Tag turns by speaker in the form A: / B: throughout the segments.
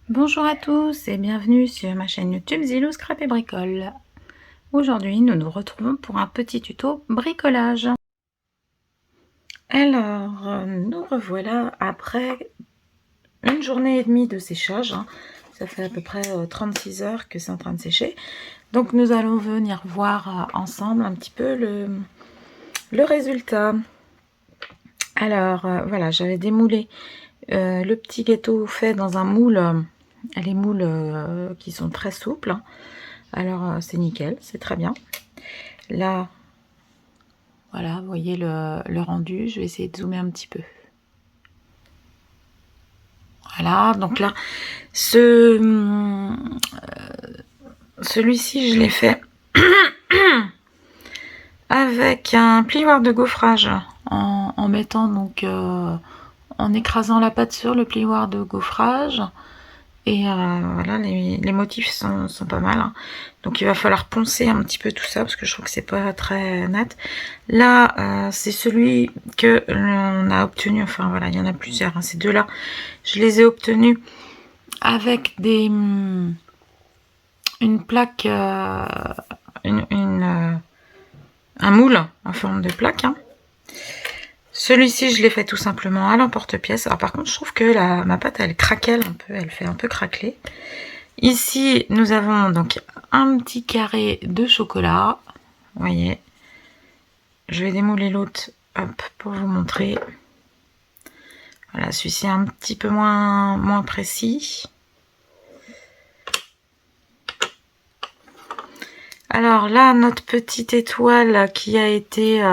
A: Bonjour à tous et bienvenue sur ma chaîne YouTube Zilou Scrap et Bricole. Aujourd'hui, nous nous retrouvons pour un petit tuto bricolage. Alors, nous revoilà après une journée et demie de séchage. Ça fait à peu près 36 heures que c'est en train de sécher. Donc, nous allons venir voir ensemble un petit peu le résultat. Alors, voilà, j'avais démoulé le petit gâteau fait dans un moule. Les moules qui sont très souples. Alors c'est nickel, c'est très bien. Là, voilà, vous voyez le rendu. Je vais essayer de zoomer un petit peu. Voilà, donc là, celui-ci, je l'ai fait avec un plioir de gaufrage en mettant donc en écrasant la pâte sur le plioir de gaufrage. Et voilà, les motifs sont pas mal. Donc il va falloir poncer un petit peu tout ça parce que je trouve que c'est pas très net. Là, c'est celui que l'on a obtenu. Enfin voilà, il y en a plusieurs. Ces deux-là, je les ai obtenus avec une plaque, un moule en forme de plaque. Celui-ci, je l'ai fait tout simplement à l'emporte-pièce. Alors par contre, je trouve que ma pâte, elle craquelle un peu, elle fait un peu craqueler. Ici, nous avons donc un petit carré de chocolat. Vous voyez. Je vais démouler l'autre, hop, pour vous montrer. Voilà, celui-ci est un petit peu moins précis. Alors là, notre petite étoile qui a été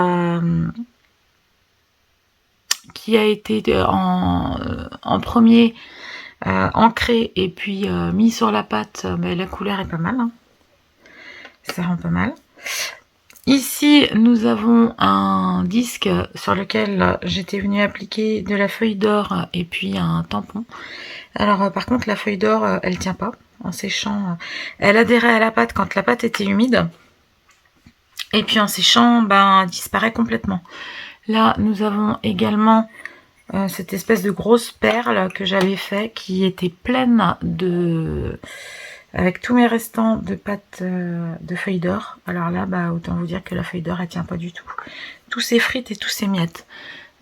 A: en premier ancré et puis mis sur la pâte, mais la couleur est pas mal. Ça rend pas mal. Ici, nous avons un disque sur lequel j'étais venue appliquer de la feuille d'or et puis un tampon. Alors par contre, la feuille d'or, elle tient pas en séchant. Elle adhérait à la pâte quand la pâte était humide. Et puis en séchant, ben, elle disparaît complètement. Là, nous avons également cette espèce de grosse perle que j'avais fait qui était pleine avec tous mes restants de pâte de feuilles d'or. Alors là, bah, autant vous dire que la feuille d'or, elle tient pas du tout. Tous ces frites et tous ces miettes.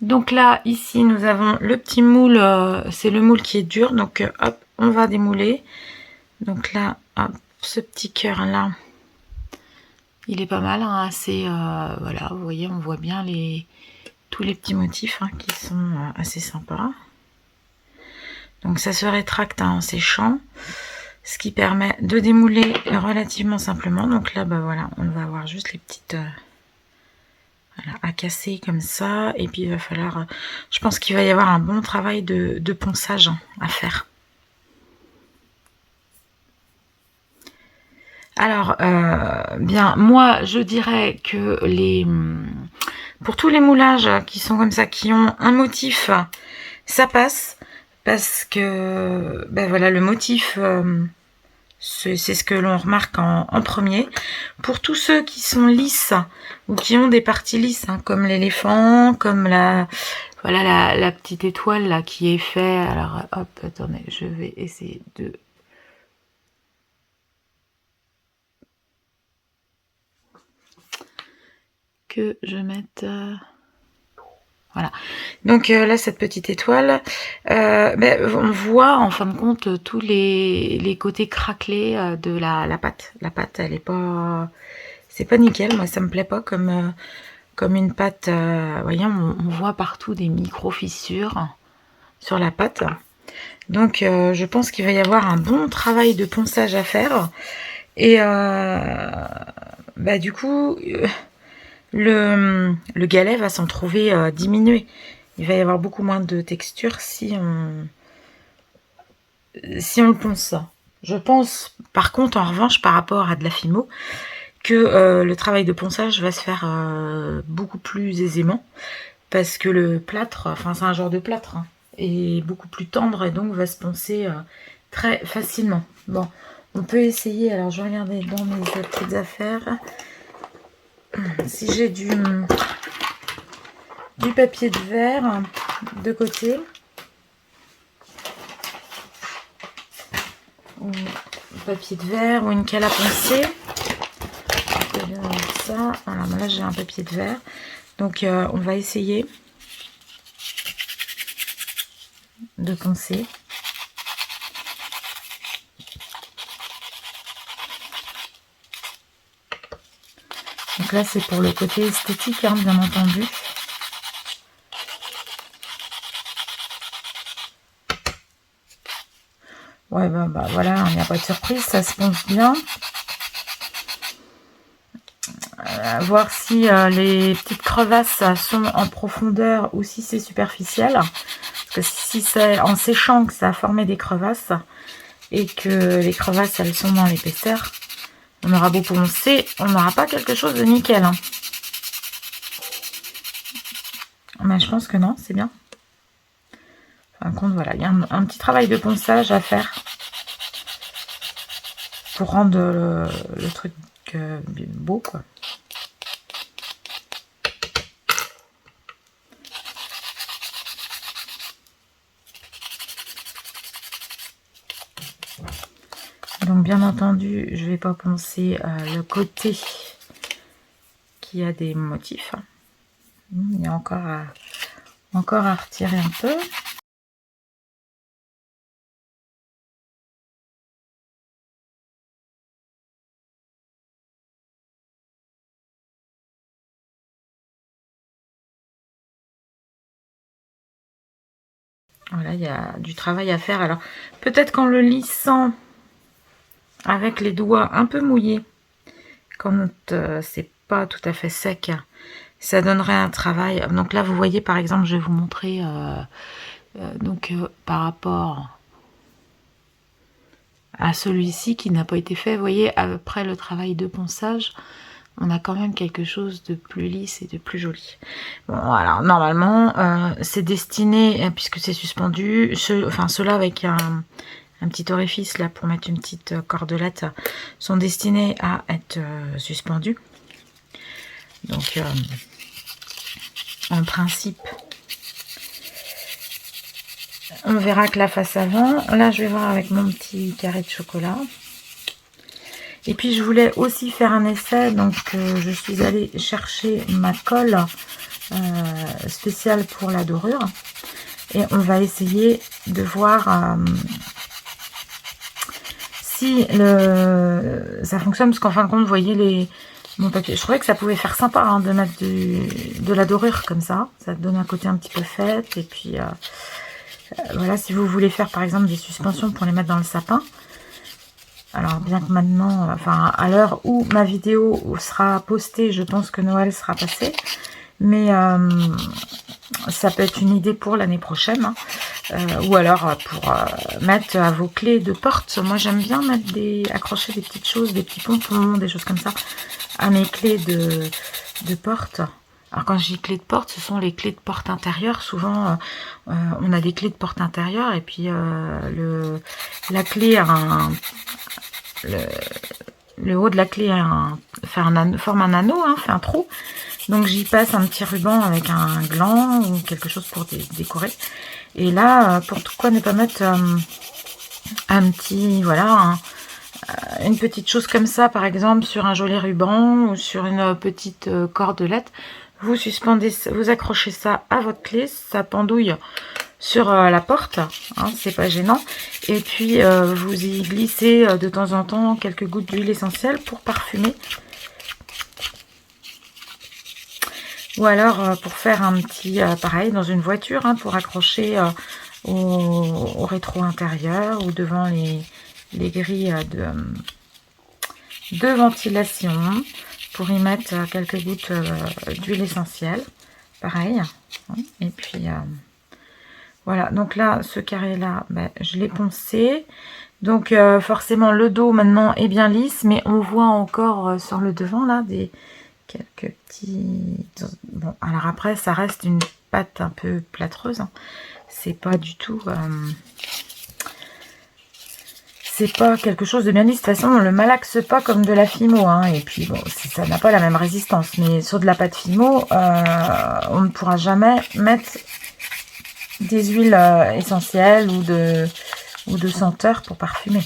A: Donc là, ici, nous avons le petit moule. C'est le moule qui est dur. Donc, hop, on va démouler. Donc là, hop, ce petit cœur là, il est pas mal. Hein, assez, voilà, vous voyez, on voit bien tous les petits motifs qui sont assez sympas. Donc ça se rétracte en séchant, ce qui permet de démouler relativement simplement. Donc là, bah voilà, on va avoir juste les petites voilà, à casser comme ça. Et puis il va falloir, je pense qu'il va y avoir un bon travail de ponçage à faire. Alors, bien, moi, je dirais que pour tous les moulages qui sont comme ça, qui ont un motif, ça passe. Parce que, ben voilà, le motif, c'est ce que l'on remarque en premier. Pour tous ceux qui sont lisses, ou qui ont des parties lisses, comme l'éléphant, comme voilà, la petite étoile là qui est fait. Alors, hop, attendez, je vais essayer de... que je mette... Voilà. Donc là, cette petite étoile, on voit en fin de compte tous les côtés craquelés de la pâte. La pâte, elle est pas... C'est pas nickel, moi ça me plaît pas comme une pâte... voyez, on voit partout des micro-fissures sur la pâte. Donc je pense qu'il va y avoir un bon travail de ponçage à faire. Et du coup... le galet va s'en trouver diminué. Il va y avoir beaucoup moins de texture si on le ponce. Je pense, par contre, en revanche, par rapport à de la fimo, que le travail de ponçage va se faire beaucoup plus aisément, parce que le plâtre, enfin c'est un genre de plâtre, est beaucoup plus tendre et donc va se poncer très facilement. Bon, on peut essayer. Alors je vais regarder dans mes petites affaires. Si j'ai du papier de verre de côté. ou papier de verre ou une canne à poncer. Ça. Alors là j'ai un papier de verre. Donc on va essayer de poncer. Donc là c'est pour le côté esthétique, hein, bien entendu. Ouais, bah voilà, il n'y a pas de surprise, ça se ponce bien. Voir si les petites crevasses sont en profondeur ou si c'est superficiel. Parce que si c'est en séchant que ça a formé des crevasses et que les crevasses elles sont dans l'épaisseur, on aura beau poncer, on n'aura pas quelque chose de nickel. Hein. Mais je pense que non, c'est bien. Enfin, compte, voilà, il y a un petit travail de ponçage à faire pour rendre le truc beau, quoi. Donc bien entendu, je vais pas poncer le côté qui a des motifs. Il y a encore à retirer un peu. Voilà, il y a du travail à faire. Alors peut-être qu'en le lissant avec les doigts un peu mouillés, quand c'est pas tout à fait sec, ça donnerait un travail. Donc là vous voyez par exemple, je vais vous montrer par rapport à celui-ci qui n'a pas été fait, vous voyez, après le travail de ponçage, on a quand même quelque chose de plus lisse et de plus joli. Bon, alors normalement c'est destiné, puisque c'est suspendu, ceux-là avec un petit orifice là pour mettre une petite cordelette sont destinés à être suspendus. Donc en principe on verra que la face avant. Là je vais voir avec mon petit carré de chocolat. Et puis je voulais aussi faire un essai, donc je suis allée chercher ma colle spéciale pour la dorure. Et on va essayer de voir si ça fonctionne, parce qu'en fin de compte, vous voyez mon papier. Je trouvais que ça pouvait faire sympa hein, de mettre de la dorure comme ça. Ça donne un côté un petit peu fête. Et puis voilà, si vous voulez faire par exemple des suspensions pour les mettre dans le sapin. Alors bien que maintenant, enfin à l'heure où ma vidéo sera postée, je pense que Noël sera passé. Mais ça peut être une idée pour l'année prochaine. Hein. Ou alors pour mettre à vos clés de porte. Moi j'aime bien mettre accrocher des petites choses, des petits pompons, des choses comme ça à mes clés de porte. Alors quand je dis clés de porte, ce sont les clés de porte intérieure. Souvent on a des clés de porte intérieure et puis la clé a le haut de la clé forme un anneau, hein, fait un trou. Donc j'y passe un petit ruban avec un gland ou quelque chose pour décorer. Et là, pourquoi ne pas mettre un petit, voilà, une petite chose comme ça, par exemple, sur un joli ruban ou sur une petite cordelette. Vous suspendez, vous accrochez ça à votre clé, ça pendouille sur la porte, hein, c'est pas gênant. Et puis vous y glissez de temps en temps quelques gouttes d'huile essentielle pour parfumer. Ou alors pour faire un petit, pareil, dans une voiture, hein, pour accrocher au rétro intérieur ou devant les grilles de ventilation, pour y mettre quelques gouttes d'huile essentielle. Pareil. Et puis voilà, donc là, ce carré-là, ben, je l'ai poncé. Donc forcément, le dos maintenant est bien lisse, mais on voit encore sur le devant là quelques petits... Bon, alors après, ça reste une pâte un peu plâtreuse. Hein. C'est pas du tout... c'est pas quelque chose de bien lisse. De toute façon, on le malaxe pas comme de la Fimo. Hein. Et puis, bon, ça n'a pas la même résistance. Mais sur de la pâte Fimo, on ne pourra jamais mettre des huiles essentielles ou de senteurs pour parfumer.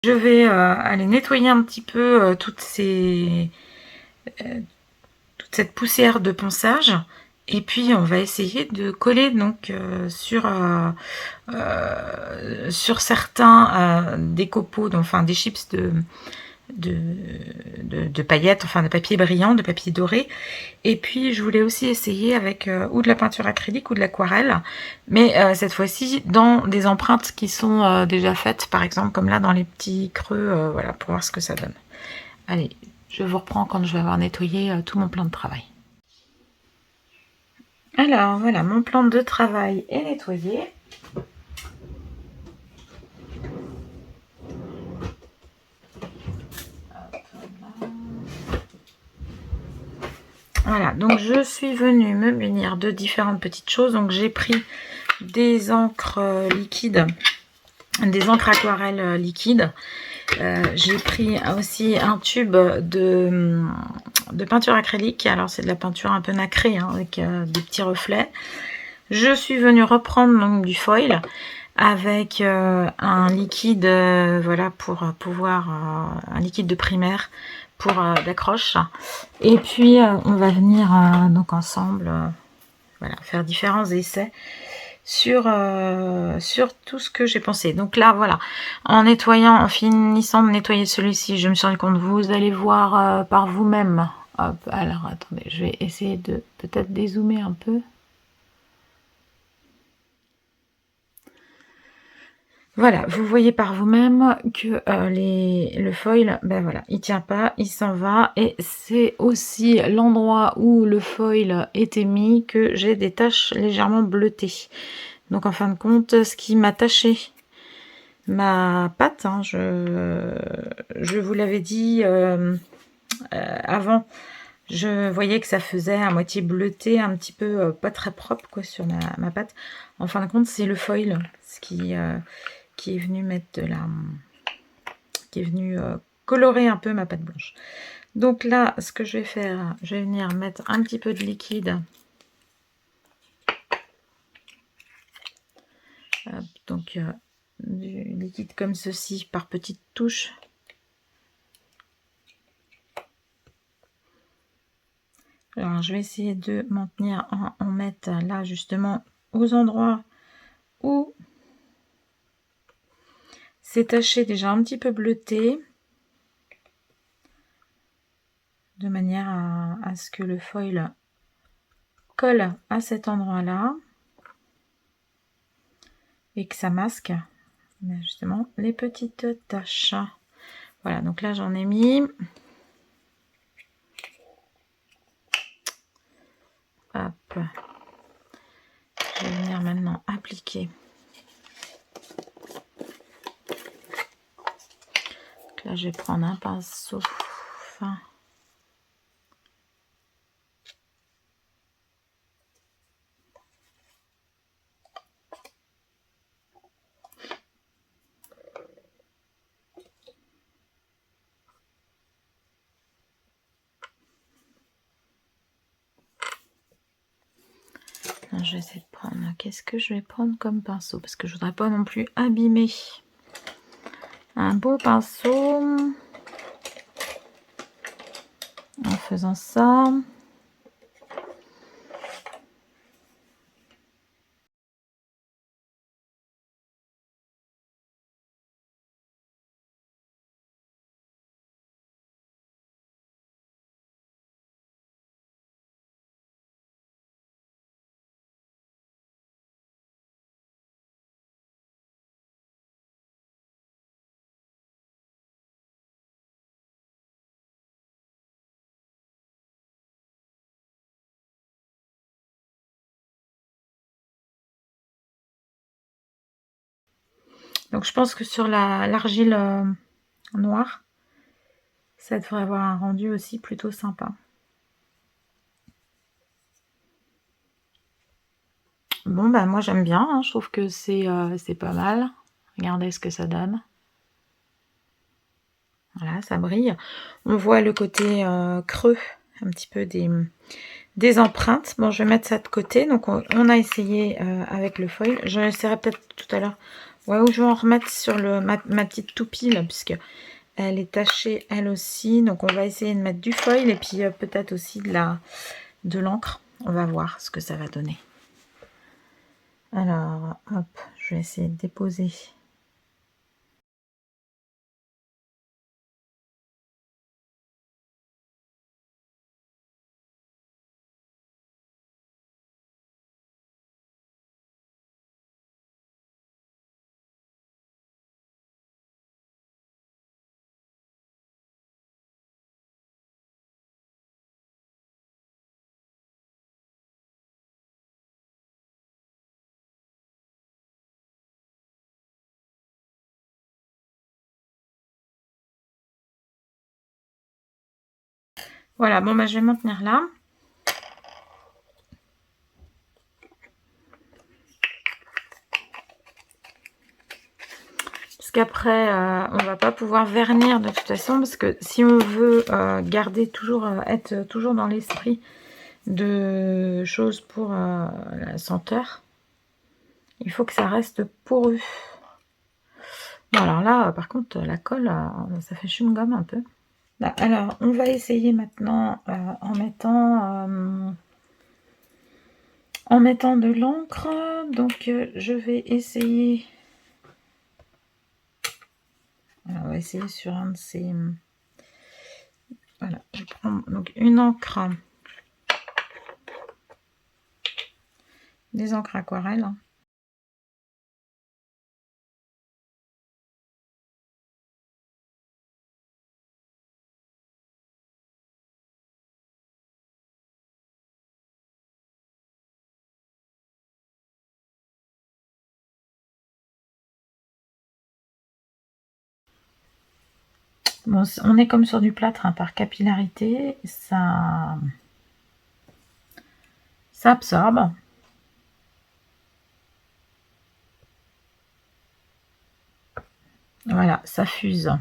A: Je vais aller nettoyer un petit peu toute cette poussière de ponçage. Et puis on va essayer de coller donc sur certains des copeaux, donc, enfin des chips de paillettes, enfin de papier brillant, de papier doré. Et puis je voulais aussi essayer avec ou de la peinture acrylique ou de l'aquarelle, mais cette fois-ci dans des empreintes qui sont déjà faites, par exemple comme là dans les petits creux, voilà, pour voir ce que ça donne. Allez, je vous reprends quand je vais avoir nettoyé tout mon plan de travail. Alors voilà, mon plan de travail est nettoyé. Voilà, donc je suis venue me munir de différentes petites choses. Donc j'ai pris des encres liquides, des encres aquarelles liquides. J'ai pris aussi un tube de peinture acrylique. Alors c'est de la peinture un peu nacrée, hein, avec des petits reflets. Je suis venue reprendre donc du foil avec un liquide, voilà, pour pouvoir, un liquide de primaire pour d'accroche. Et puis on va venir donc ensemble, voilà, faire différents essais sur tout ce que j'ai pensé. Donc là, voilà, en nettoyant, en finissant de nettoyer celui-ci, je me suis rendu compte, vous allez voir par vous-même. Hop, alors attendez, je vais essayer de peut-être dézoomer un peu. Voilà, vous voyez par vous-même que le foil, ben voilà, il tient pas, il s'en va. Et c'est aussi l'endroit où le foil était mis que j'ai des taches légèrement bleutées. Donc en fin de compte, ce qui m'a taché ma pâte, hein, je vous l'avais dit avant, je voyais que ça faisait à moitié bleuté, un petit peu pas très propre quoi sur ma pâte. En fin de compte, c'est le foil ce qui est venu mettre de la... qui est venu colorer un peu ma pâte blanche. Donc là, ce que je vais faire, je vais venir mettre un petit peu de liquide. Hop, donc du liquide comme ceci par petites touches. Alors je vais essayer de m'en tenir en mettre là justement aux endroits où c'est taché déjà un petit peu bleuté, de manière à ce que le foil colle à cet endroit là et que ça masque justement les petites taches. Voilà, donc là j'en ai mis. Hop, je vais venir maintenant appliquer. Donc là je vais prendre un pinceau fin. Je vais essayer de prendre, qu'est-ce que je vais prendre comme pinceau, parce que je voudrais pas non plus abîmer. Un beau pinceau en faisant ça. Donc je pense que sur l'argile noire, ça devrait avoir un rendu aussi plutôt sympa. Bon bah moi j'aime bien, hein, je trouve que c'est pas mal. Regardez ce que ça donne. Voilà, ça brille. On voit le côté creux, un petit peu des empreintes. Bon, je vais mettre ça de côté. Donc on a essayé avec le foil. Je essaierai peut-être tout à l'heure Ouais, ou je vais en remettre sur ma petite toupie, là, puisque elle est tachée, elle aussi. Donc, on va essayer de mettre du foil et puis peut-être aussi de l'encre. On va voir ce que ça va donner. Alors, hop, je vais essayer de déposer. Voilà, bon, bah, je vais m'en tenir là. Parce qu'après, on va pas pouvoir vernir de toute façon, parce que si on veut garder toujours, être toujours dans l'esprit de choses pour la senteur, il faut que ça reste poreux. Bon, alors là, par contre, la colle, ça fait chewing-gum un peu. Bah, alors, on va essayer maintenant en mettant de l'encre. Donc, je vais essayer. Alors, on va essayer sur un de ces. Voilà, je prends donc une encre. Des encres aquarelles. Bon, on est comme sur du plâtre, hein, par capillarité, ça absorbe. Voilà, ça fuse.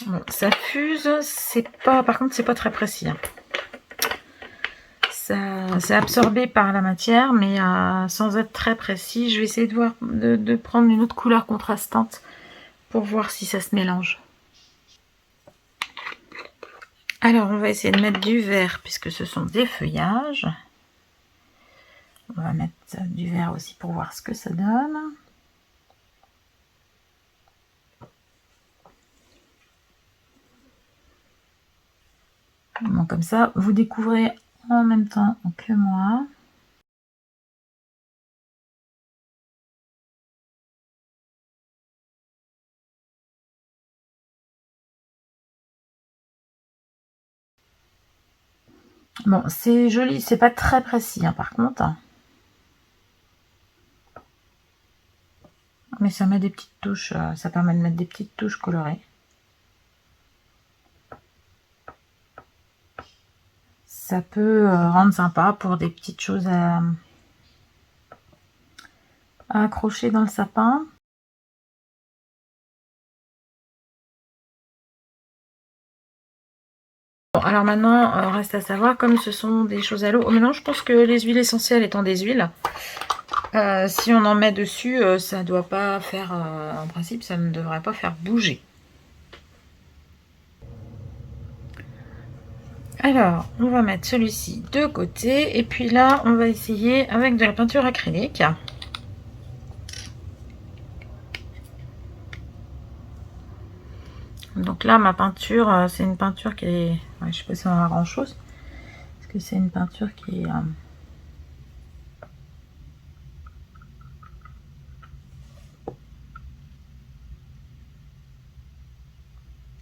A: Bon, ça fuse, c'est pas, par contre, c'est pas très précis, hein. Ça, c'est absorbé par la matière, mais sans être très précis. Je vais essayer de voir, de prendre une autre couleur contrastante pour voir si ça se mélange. Alors, on va essayer de mettre du vert, puisque ce sont des feuillages. On va mettre du vert aussi pour voir ce que ça donne. Bon, comme ça, vous découvrez en même temps que moi. Bon, c'est joli, c'est pas très précis, hein, par contre. Mais ça met des petites touches, ça permet de mettre des petites touches colorées. Ça peut rendre sympa pour des petites choses à accrocher dans le sapin. Bon, alors maintenant, reste à savoir, comme ce sont des choses à l'eau. Maintenant, je pense que les huiles essentielles étant des huiles, si on en met dessus, ça doit pas faire, en principe, ça ne devrait pas faire bouger. Alors, on va mettre celui-ci de côté. Et puis là, on va essayer avec de la peinture acrylique. Donc là, ma peinture, c'est une peinture qui est... Ouais, je sais pas si on a grand-chose. Parce que c'est une peinture qui est...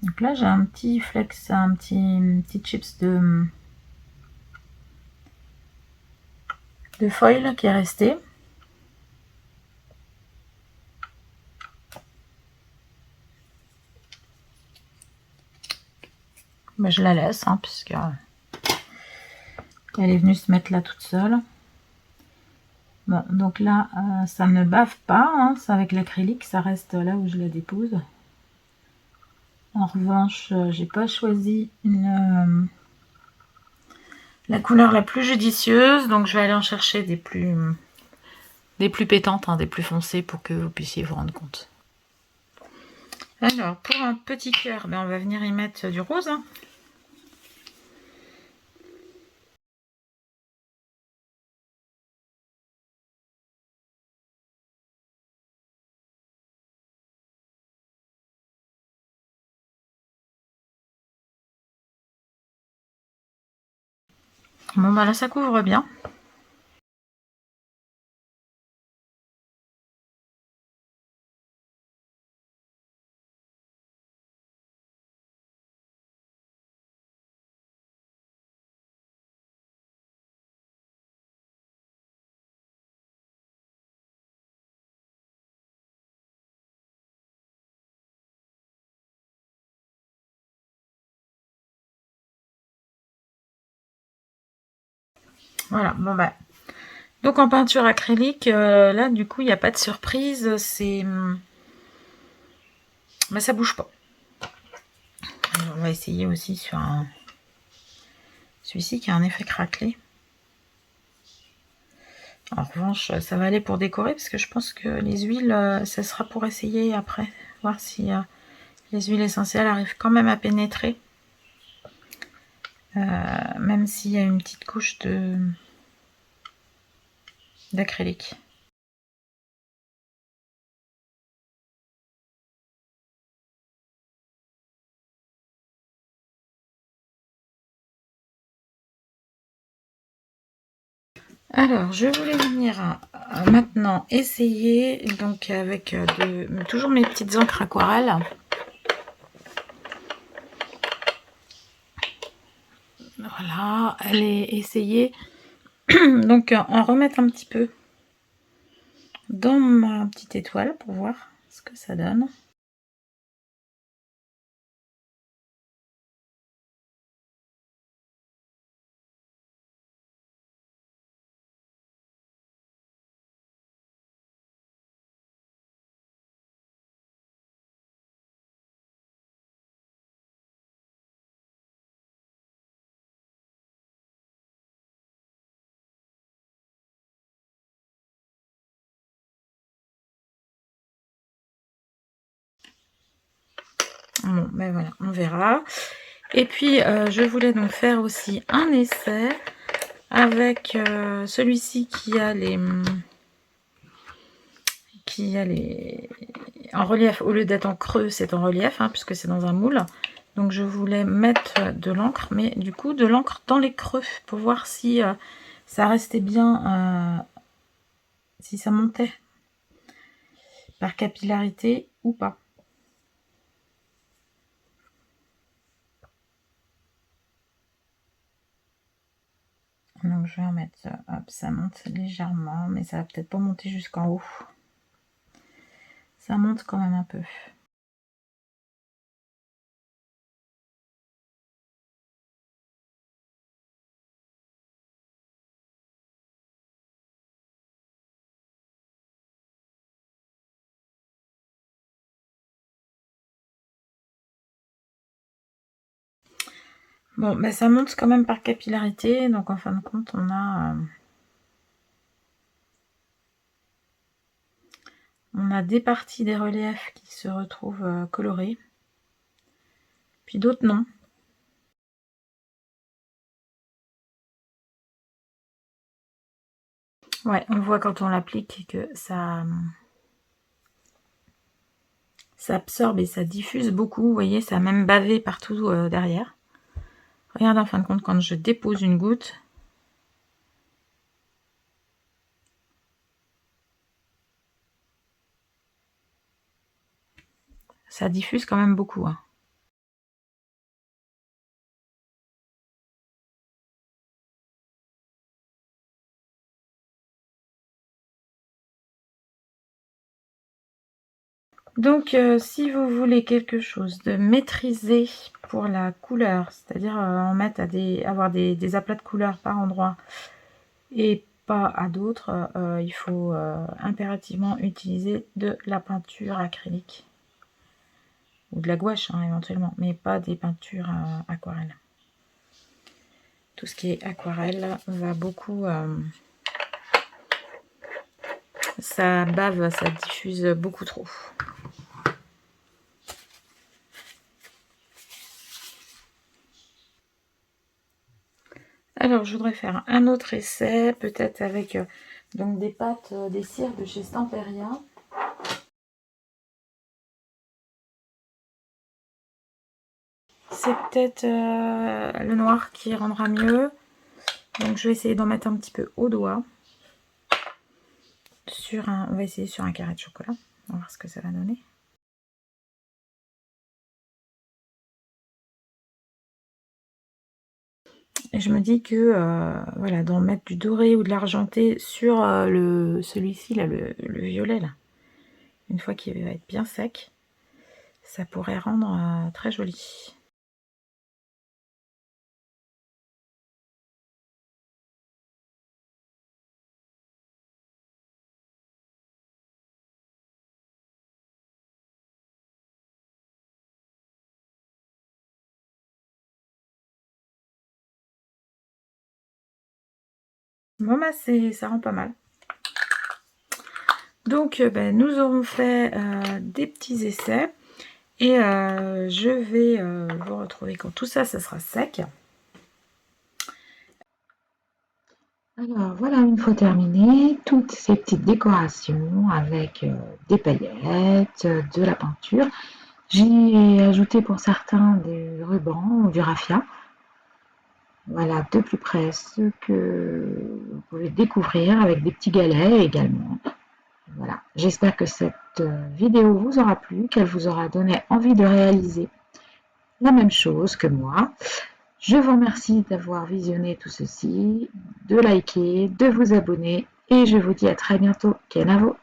A: Donc là, j'ai un petit flex, un petit chips de foil qui est resté. Mais je la laisse, hein, puisque elle est venue se mettre là toute seule. Bon, donc là, ça ne bave pas, hein, c'est avec l'acrylique, ça reste là où je la dépose. En revanche, j'ai pas choisi la couleur la plus judicieuse, donc je vais aller en chercher des plus pétantes, hein, des plus foncées pour que vous puissiez vous rendre compte. Alors, pour un petit cœur, ben, on va venir y mettre du rose. Hein. Bon, ben là, ça couvre bien. Voilà, bon ben. Donc en peinture acrylique, là, du coup, il n'y a pas de surprise, c'est... Ben, ça bouge pas. Alors, on va essayer aussi sur celui-ci qui a un effet craquelé. En revanche, ça va aller pour décorer parce que je pense que les huiles, ça sera pour essayer après. Voir si les huiles essentielles arrivent quand même à pénétrer. Même s'il y a une petite couche d'acrylique. Alors, je voulais venir maintenant essayer, donc avec toujours mes petites encres aquarelles. Voilà, aller essayer, donc en remettre un petit peu dans ma petite étoile pour voir ce que ça donne. Bon, ben voilà, on verra. Et puis, je voulais donc faire aussi un essai avec celui-ci qui a les... en relief. Au lieu d'être en creux, c'est en relief, hein, puisque c'est dans un moule. Donc, je voulais mettre de l'encre, mais du coup, de l'encre dans les creux, pour voir si ça restait bien, si ça montait par capillarité ou pas. Donc je vais en mettre, hop, ça monte légèrement, mais ça va peut-être pas monter jusqu'en haut. Ça monte quand même un peu. Bon, ben ça monte quand même par capillarité, donc en fin de compte, on a des parties des reliefs qui se retrouvent colorées, puis d'autres non. Ouais, on voit quand on l'applique que ça absorbe et ça diffuse beaucoup. Vous voyez, ça a même bavé partout derrière. Regardez en fin de compte quand je dépose une goutte. Ça diffuse quand même beaucoup. Hein. Donc, si vous voulez quelque chose de maîtrisé pour la couleur, c'est-à-dire en mettre avoir des aplats de couleurs par endroit et pas à d'autres, il faut impérativement utiliser de la peinture acrylique. Ou de la gouache hein, éventuellement, mais pas des peintures aquarelles. Tout ce qui est aquarelle va beaucoup... ça bave, ça diffuse beaucoup trop. Alors, je voudrais faire un autre essai, peut-être avec donc des pâtes, des cires de chez Stamperia. C'est peut-être le noir qui rendra mieux. Donc, je vais essayer d'en mettre un petit peu au doigt. On va essayer sur un carré de chocolat. On va voir ce que ça va donner. Et je me dis que voilà, d'en mettre du doré ou de l'argenté sur celui-ci, là, le violet, là, une fois qu'il va être bien sec, ça pourrait rendre très joli. Bon bah ça rend pas mal. Donc nous aurons fait des petits essais et je vais vous retrouver quand tout ça sera sec. Alors voilà, une fois terminé, toutes ces petites décorations avec des paillettes, de la peinture. J'y ai ajouté pour certains des rubans ou du raffia. Voilà, de plus près ce que vous pouvez découvrir avec des petits galets également. Voilà, j'espère que cette vidéo vous aura plu, qu'elle vous aura donné envie de réaliser la même chose que moi. Je vous remercie d'avoir visionné tout ceci, de liker, de vous abonner et je vous dis à très bientôt. Kenavo!